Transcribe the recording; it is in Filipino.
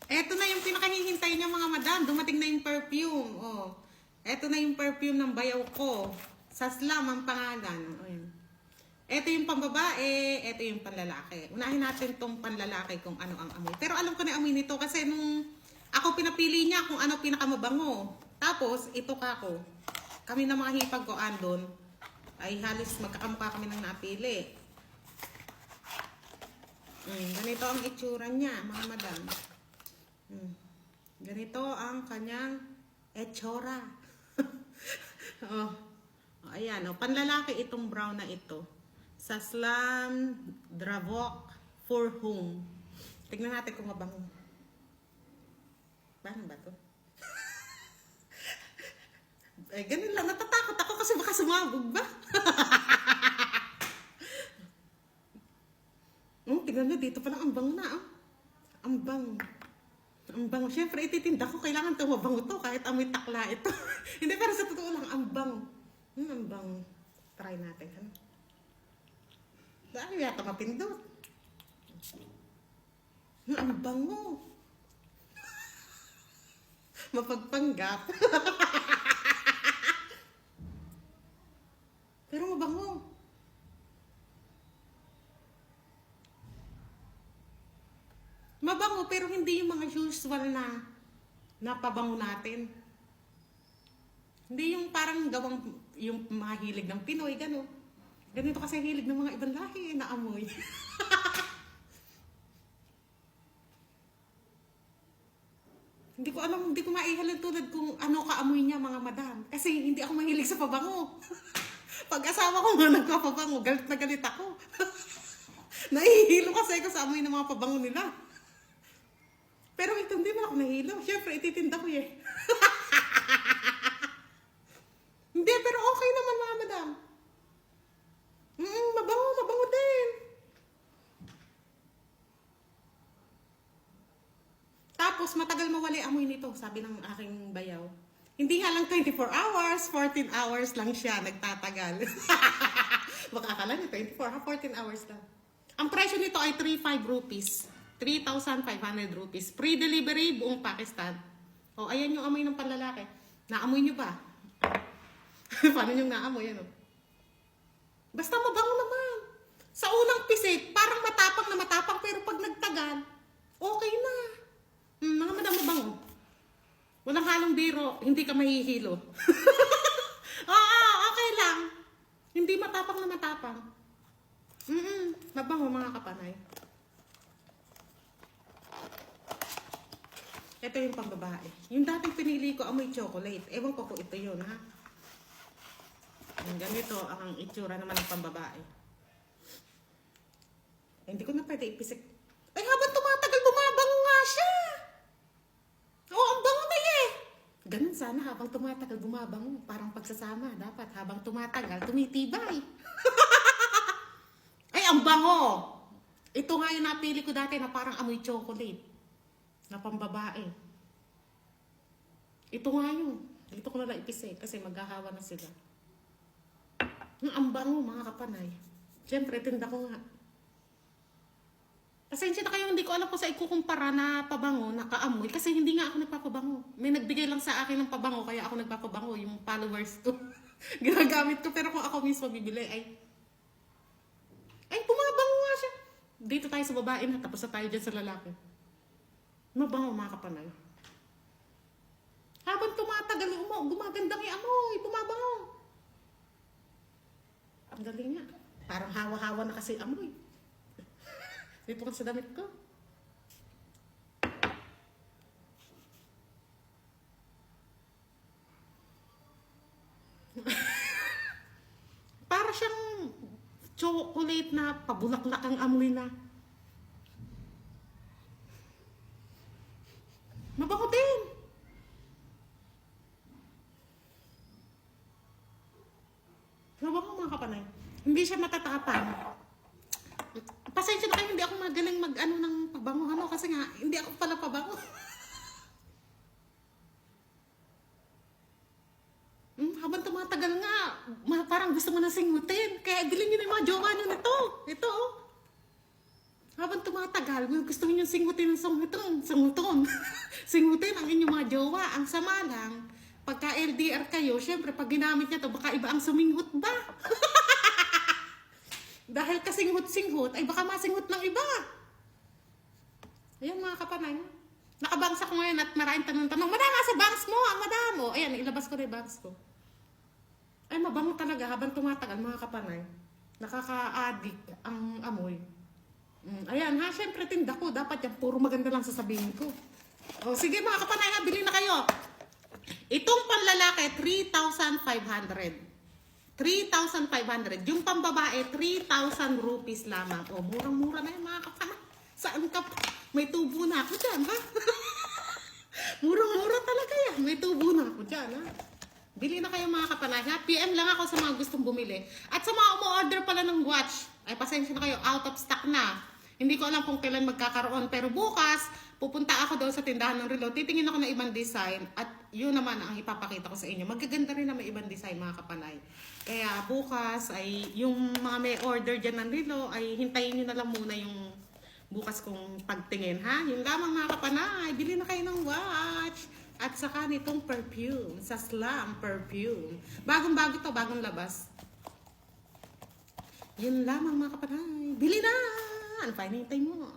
Eto na yung pinakahihintay niya mga madam. Dumating na yung perfume. Oh. Eto na yung perfume ng bayaw ko. Saslam ang pangalan. Ayun. Eto yung pambabae, eto yung panlalaki. Unahin natin tong panlalaki kung ano ang amoy. Pero alam ko na amoy nito kasi nung ako pinapili niya kung ano pinakamabango. Tapos, ito ka ko. Kami na mga hipag ko andon ay halos magkakamukha kami ng napili. Ganito ang itsura niya, mga madam. Ganito ang kanyang etsura. Oh. Oh, ayan, oh. Panlalaki itong brown na ito. Saslam Dravok for Home. Tignan natin kung mabango. Paano ba to? Eh, ganun lang. Natatakot ako kasi baka sumabog ba? Tignan nyo, dito palang ang bango na. Oh. Ang bango. Ang bango. Siyempre, ititinda ko. Kailangan ito mabango to kahit amoy takla ito. Hindi, pero sa totoo lang, ang bango. Ang bango. Try natin. Ano? Dahil yata mapindot. Ang bango. Mapagpanggap. Pero mabango. Mabango pero hindi yung mga usual na pabango natin. Hindi yung parang gawang yung mahilig ng Pinoy, gano'n. Ganito kasi hilig ng mga ibang lahi na amoy. Hindi ko alam, hindi ko maihalin tulad kung ano kaamoy niya mga madam. Kasi hindi ako mahilig sa pabango. Pag-asawa ko nga nagpapabango, galit na galit ako. Nahihilo kasi ako sa amoy ng mga pabango nila. Pero ito hindi man ako nahihilo. Siyempre, ititinda ko eh. Hindi, pero okay naman mga madam. Mabango, mabango din. Tapos, matagal mawali amoy nito, sabi ng aking bayaw. Hindi nga lang 24 hours, 14 hours lang siya nagtatagal. Baka akala niyo 24 ha, 14 hours lang. Ang presyo nito ay 35 rupees. 3,500 rupees. Free delivery buong Pakistan. O, ayan yung amoy ng panlalaki. Naamoy nyo ba? Paano yung naamoy? Ano? Basta mabango naman. Sa unang pisik, parang matapang na matapang, pero pag nagtagal, okay na. Mga madam mabango. Walang halong biro, hindi ka mahihilo. Oo, okay lang. Hindi matapang na matapang. Mabango mga kapanay. Ito yung pambabae. Yung dating pinili ko, amoy chocolate. Ewan ko kung ito yun, ha? Yung ganito ang itsura naman ng pambabae. Eh, hindi ko na pwede ipisik. Ay, habang tumatagal, bumabango nga siya. Oo, ang bango na eh. Ganun sana, habang tumatagal, bumabango. Parang pagsasama, dapat habang tumatagal, tumitibay. Ay, ang bango. Ito nga yung napili ko dati na parang amoy chocolate. Na pambabae. Ito nga yun. Dito ko na lang ipisik kasi maghahawa na sila. Ang bango mga kapanay. Siyempre, tinda ko nga. Pasensya na kayo, hindi ko alam kung sa ikukumpara na pabango, na kaamoy. Kasi hindi nga ako nagpapabango. May nagbigay lang sa akin ng pabango, kaya ako nagpapabango. Yung followers ko. Ginagamit ko. Pero kung ako mismo bibili, ay bumabango nga siya. Dito tayo sa babae na, tapos na tayo dyan sa lalaki. Mabango mga kapanay. Habang tumatagal yung gumagandang yung amoy, bumabango. Ang galing niya. Parang hawa-hawa na kasi amoy. Dito ka sa damit ko. Para siyang chocolate na pabulaklak ang amoy na. Mabango din. Mabango mga kapanay. Hindi siya matatapang. Pasensya na kayo, hindi ako magaling mag-ano ng pabango. Kasi nga, hindi ako pala pabango. Habang tumatagal nga, parang gusto mo na singutin. Kaya bilhin nyo na yung mga jowa nyo nito. Ito, oh. Habang tumatagal, gusto niyo singutin ng singuton. Singutin ang inyong mga jowa. Ang sama lang, pagka LDR kayo, syempre pag ginamit niya to, baka iba ang suminghot ba? Dahil kasinghot-singhot, ay baka masinghot ng iba. Ayan mga kapanay. Nakabangs ako ngayon at maraming tanong-tanong. Madama sa bangs mo, ang madamo. Ayan, ilabas ko na yung bangs ko. Ay, mabango talaga habang tumatagal mga kapanay. Nakaka-addict ang amoy. Ayan ha, syempre tinda ko. Dapat yan, puro maganda lang sasabihin ko. O sige mga kapanay ha, bili na kayo. Itong panlalaki, 3,500. 3,500. Yung pambabae, 3,000 rupees lamang. O, murang-mura na yun mga kapanay. Saan ka pa? May tubo na ako dyan, ha? Murang-mura talaga yan. May tubo na ako dyan, ha? Bili na kayo mga kapanay, ha? PM lang ako sa mga gustong bumili. At sa mga umu-order pala ng watch, ay pasensya na kayo, out of stock na. Hindi ko alam kung kailan magkakaroon. Pero bukas, pupunta ako daw sa tindahan ng relo. Titingin ako ng ibang design. At yun naman ang ipapakita ko sa inyo. Magaganda rin na may ibang design mga kapanay. Kaya bukas ay yung mga may order dyan ng relo ay hintayin nyo na lang muna yung bukas kong pagtingin ha. Yung lamang mga kapanay, bili na kayo ng watch. At saka nitong perfume, sa Slam perfume. Bagong-bago to, bagong labas. Yun lamang mga kapanay. Bili na! Ano pa hinihintay mo?